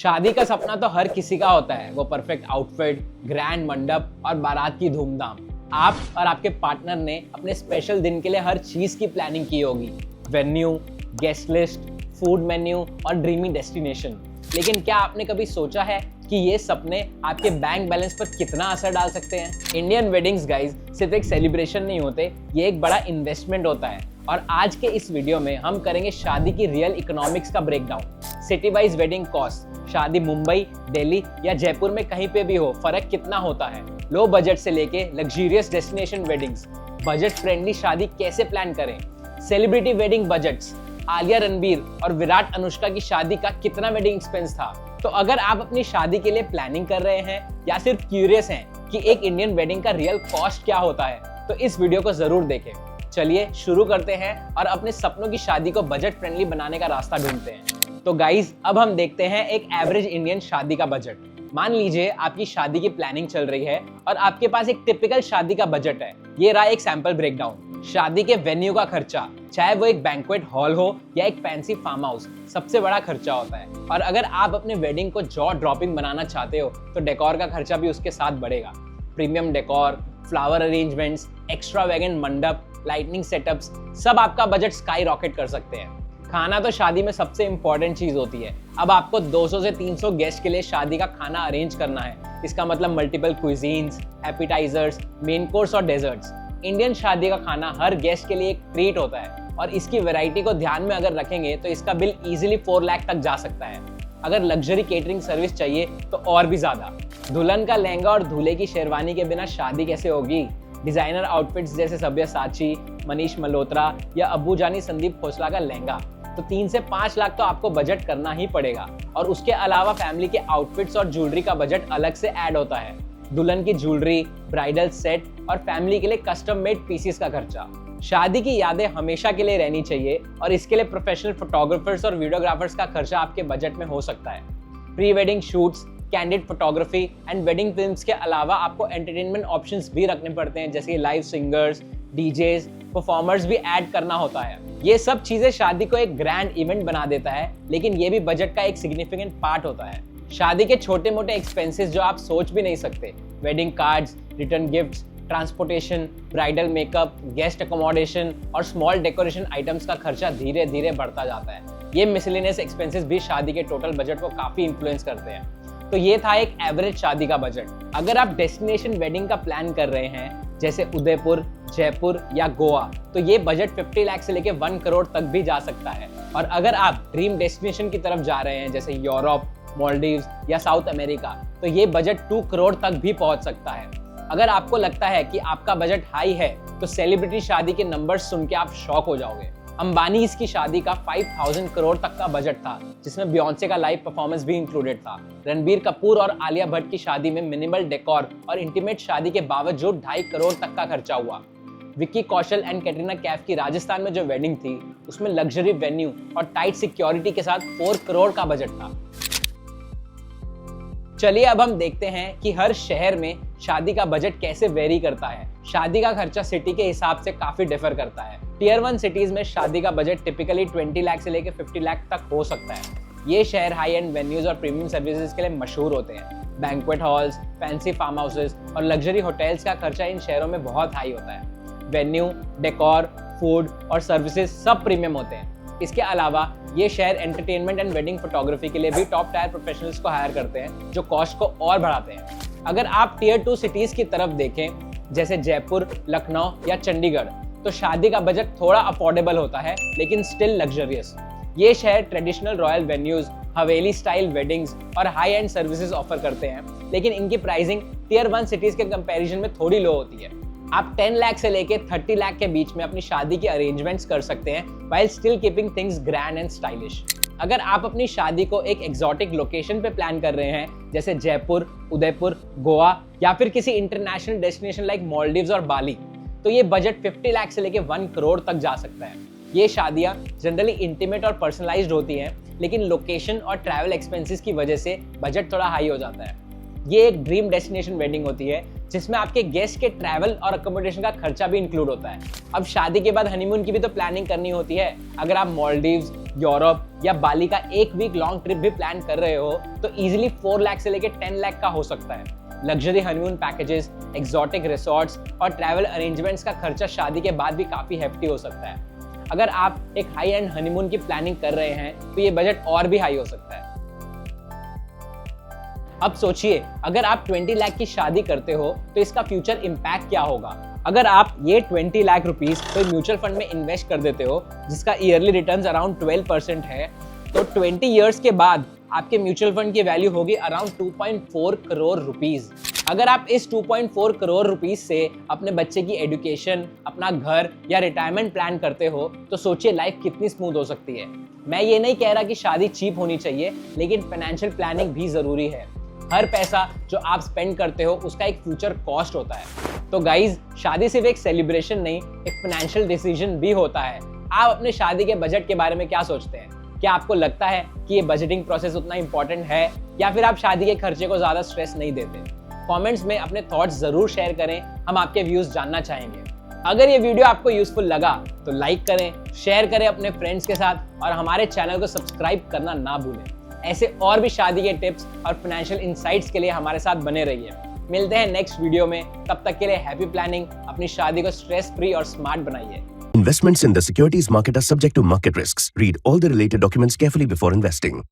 शादी का सपना तो हर किसी का होता है, वो परफेक्ट आउटफिट, ग्रैंड मंडप और बारात की धूमधाम। आप और आपके पार्टनर ने अपने स्पेशल दिन के लिए हर चीज की प्लानिंग की होगी, venue, guest list, food menu और ड्रीमी डेस्टिनेशन। लेकिन क्या आपने कभी सोचा है कि ये सपने आपके बैंक बैलेंस पर कितना असर डाल सकते हैं? इंडियन वेडिंग्स गाइज सिर्फ एक सेलिब्रेशन नहीं होते, ये एक बड़ा इन्वेस्टमेंट होता है। और आज के इस वीडियो में हम करेंगे शादी की रियल इकोनॉमिक्स का breakdown, city wise wedding cost, शादी मुंबई, दिल्ली या जयपुर में कहीं पे भी हो, फर्क कितना होता है, लो बजट से लेके luxurious destination weddings, budget friendly शादी कैसे प्लान करें, celebrity wedding budgets, Alia Ranbir और विराट अनुष्का की शादी का कितना वेडिंग एक्सपेंस था। तो अगर आप अपनी शादी के लिए प्लानिंग कर रहे हैं या सिर्फ क्यूरियस हैं कि एक इंडियन वेडिंग का रियल कॉस्ट क्या होता है, तो इस वीडियो को जरूर देखें। चलिए शुरू करते हैं और अपने सपनों की शादी को बजट फ्रेंडली बनाने का रास्ता ढूंढते हैं। तो गाइज, अब हम देखते हैं एक एवरेज इंडियन शादी का बजट। मान लीजिए आपकी शादी की प्लानिंग चल रही है और आपके पास एक टिपिकल शादी का बजट है। ये रहा एक सैंपल ब्रेकडाउन। शादी के वेन्यू का खर्चा, चाहे वो एक बैंक्वेट हॉल हो या एक फैंसी फार्म हाउस, सबसे बड़ा खर्चा होता है। और अगर आप अपने वेडिंग को जॉ ड्रॉपिंग बनाना चाहते हो तो डेकोर का खर्चा भी उसके साथ बढ़ेगा। प्रीमियम डेकोर, फ्लावर अरेंजमेंट्स, एक्स्ट्रावैगेंट मंडप, लाइटनिंग सेटअप्स, सब आपका बजट स्काई रॉकेट कर सकते हैं। खाना तो शादी में सबसे इंपॉर्टेंट चीज होती है। अब आपको 200 से 300 गेस्ट के लिए शादी का खाना अरेंज करना है। इसका मतलब मल्टीपल क्विजीन्स, एपिटाइजर्स, मेन कोर्स और डेजर्ट्स। इंडियन शादी का खाना हर गेस्ट के लिए एक ट्रीट होता है और इसकी वैरायटी को ध्यान में अगर रखेंगे तो इसका बिल इजीली 4 लाख तक जा सकता है। अगर लग्जरी केटरिंग सर्विस चाहिए तो और भी ज्यादा। दुल्हन का लहंगा और दूल्हे की शेरवानी के बिना शादी कैसे होगी? डिजाइनर आउटफिट्स जैसे सब्यसाची, मनीष मल्होत्रा या अब्बू जानी संदीप खोसला का लहंगा, तो 3 से 5 लाख तो आपको बजट करना ही पड़ेगा। और उसके अलावा फैमिली के आउटफिट्स और ज्वेलरी का बजट अलग से ऐड होता है। दुल्हन की ज्वेलरी, ब्राइडल सेट और फैमिली के लिए कस्टम मेड पीसेस का खर्चा। शादी की यादें हमेशा के लिए रहनी चाहिए और इसके लिए प्रोफेशनल फोटोग्राफर्स और वीडियोग्राफर्स का खर्चा आपके बजट में हो सकता है। Pre wedding shoots, candid photography and wedding films के अलावा आपको एंटरटेनमेंट ऑप्शंस भी रखने पड़ते हैं, जैसे लाइव सिंगर्स, डीजेस, परफॉर्मर्स भी ऐड करना होता है। ये सब चीजें शादी को एक ग्रैंड इवेंट बना देता है, लेकिन ये भी बजट का एक सिग्निफिकेंट पार्ट होता है। शादी के छोटे मोटे एक्सपेंसेस जो आप सोच भी नहीं सकते, wedding cards, return gifts, transportation, bridal makeup, guest accommodation और स्मॉल डेकोरेशन आइटम्स का खर्चा धीरे धीरे बढ़ता जाता है। ये मिसलेनियस एक्सपेंसेस भी शादी के टोटल बजट को काफी इन्फ्लुएंस करते हैं। तो ये था एक एवरेज शादी का बजट। अगर आप डेस्टिनेशन वेडिंग का प्लान कर रहे हैं, जैसे उदयपुर, जयपुर या गोवा, तो ये बजट 50 लाख से लेके 1 करोड़ तक भी जा सकता है। और अगर आप ड्रीम डेस्टिनेशन की तरफ जा रहे हैं, जैसे यूरोप, मालदीव्स या साउथ अमेरिका, तो ये बजट 2 करोड़ तक भी पहुंच सकता है। अगर आपको लगता है कि आपका बजट हाई है, तो सेलिब्रिटी शादी के नंबर्स सुन के आप शॉक हो जाओगे। अंबानी की शादी का 5000 करोड़ तक का बजट था, जिसमें बियोंसे का लाइव परफॉर्मेंस भी इंक्लूडेड था। रणबीर कपूर और आलिया भट्ट की शादी में मिनिमल डेकोर और इंटीमेट शादी के बावजूद 2.5 करोड़ तक का खर्चा हुआ। विक्की कौशल एंड कैटरीना कैफ की राजस्थान में जो वेडिंग थी, उसमें लग्जरी वेन्यू और टाइट सिक्योरिटी के साथ 4 करोड़ का बजट था। चलिए अब हम देखते हैं कि हर शहर में शादी का बजट कैसे वेरी करता है। शादी का खर्चा सिटी के हिसाब से काफी डिफर करता है। टियर 1 सिटीज में शादी का बजट टिपिकली 20 लाख से लेकर 50 लाख तक हो सकता है। ये शहर हाई एंड वेन्यूज और प्रीमियम सर्विसेज के लिए मशहूर होते हैं। Banquet halls, fancy farm houses और लग्जरी होटल्स का खर्चा इन शहरों में बहुत हाई होता है। वेन्यू, डेकोर, फूड और सर्विसेज सब प्रीमियम होते हैं। इसके अलावा ये शहर एंटरटेनमेंट एंड वेडिंग फोटोग्राफी के लिए भी टॉप टायर प्रोफेशनल्स को हायर करते हैं, जो कॉस्ट को और बढ़ाते हैं। अगर आप टियर 2 सिटीज की तरफ देखें, जैसे जयपुर, लखनऊ या चंडीगढ़, तो शादी का बजट थोड़ा अफोर्डेबल होता है, लेकिन स्टिल लग्जरियस। ये शहर ट्रेडिशनल रॉयल वेन्यूज, हवेली स्टाइल वेडिंग्स और हाई एंड सर्विसेज ऑफर करते हैं, लेकिन इनकी प्राइसिंग टियर 1 सिटीज के कंपैरिजन में थोड़ी लो होती है। आप 10 लाख से लेके 30 लाख के बीच में अपनी शादी के अरेंजमेंट्स कर सकते हैं, while still keeping things grand and stylish। अगर आप अपनी शादी को एक एक्सोटिक लोकेशन पे प्लान कर रहे हैं, जैसे जयपुर, उदयपुर, गोवा या फिर किसी इंटरनेशनल डेस्टिनेशन लाइक मालदीव्स और बाली, तो ये बजट 50 लाख से लेके 1 करोड़ तक जा सकता है। ये शादियां जनरली इंटीमेट और पर्सनलाइज्ड होती हैं, लेकिन लोकेशन और ट्रैवल एक्सपेंसेस की वजह से बजट थोड़ा हाई हो जाता है। ये एक ड्रीम डेस्टिनेशन वेडिंग होती है, जिसमें आपके गेस्ट के ट्रैवल और अकोमोडेशन का खर्चा भी इंक्लूड होता है। अब शादी के बाद हनीमून की भी तो प्लानिंग करनी होती है। अगर आप मालदीव्स, यूरोप या बाली का 1 वीक लॉन्ग ट्रिप भी प्लान कर रहे हो तो इजीली 4 लाख से लेकर 10 लाख का हो सकता है। Luxury honeymoon packages, exotic resorts और ट्रैवल अरेंजमेंट्स का खर्चा शादी के बाद भी काफी हेफ्टी हो सकता है। अगर आप एक हाई एंड हनीमून की प्लानिंग कर रहे हैं तो ये बजट और भी हाई हो सकता है। अब सोचिए, अगर आप 20 लाख की शादी करते हो तो इसका फ्यूचर इम्पैक्ट क्या होगा। अगर आप ये 20 लाख रुपीस कोई म्यूचुअल फंड में इन्वेस्ट कर देते हो जिसका ईयरली रिटर्न्स अराउंड 12% है, तो 20 इयर्स के बाद आपके म्यूचुअल फंड की वैल्यू होगी अराउंड 2.4 करोड़ रुपीस। अगर आप इस 2.4 करोड़ रुपीस से अपने बच्चे की एजुकेशन, अपना घर या रिटायरमेंट प्लान करते हो तो सोचिए लाइफ कितनी स्मूथ हो सकती है। मैं ये नहीं कह रहा कि शादी चीप होनी चाहिए, लेकिन फाइनेंशियल प्लानिंग भी जरूरी है। हर पैसा जो आप स्पेंड करते हो उसका एक फ्यूचर कॉस्ट होता है। तो गाइज, शादी सिर्फ एक सेलिब्रेशन नहीं, एक फाइनेंशियल डिसीजन भी होता है। आप अपने शादी के बजट के बारे में क्या सोचते हैं? क्या आपको लगता है कि ये बजटिंग प्रोसेस उतना इंपॉर्टेंट है, या फिर आप शादी के खर्चे को ज्यादा स्ट्रेस नहीं देते? कमेंट्स में अपने थॉट्स जरूर शेयर करें, हम आपके व्यूज जानना चाहेंगे। अगर ये वीडियो आपको यूजफुल लगा तो लाइक करें, शेयर करें अपने फ्रेंड्स के साथ और हमारे चैनल को सब्सक्राइब करना ना भूलें। ऐसे और भी शादी के टिप्स और फाइनेंशियल इंसाइट्स के लिए हमारे साथ बने रहिए। मिलते हैं नेक्स्ट वीडियो में, तब तक के लिए हैप्पी प्लानिंग। अपनी शादी को स्ट्रेस फ्री और स्मार्ट बनाइए। Investments in the securities market are subject to market risks. Read all the related documents carefully before investing.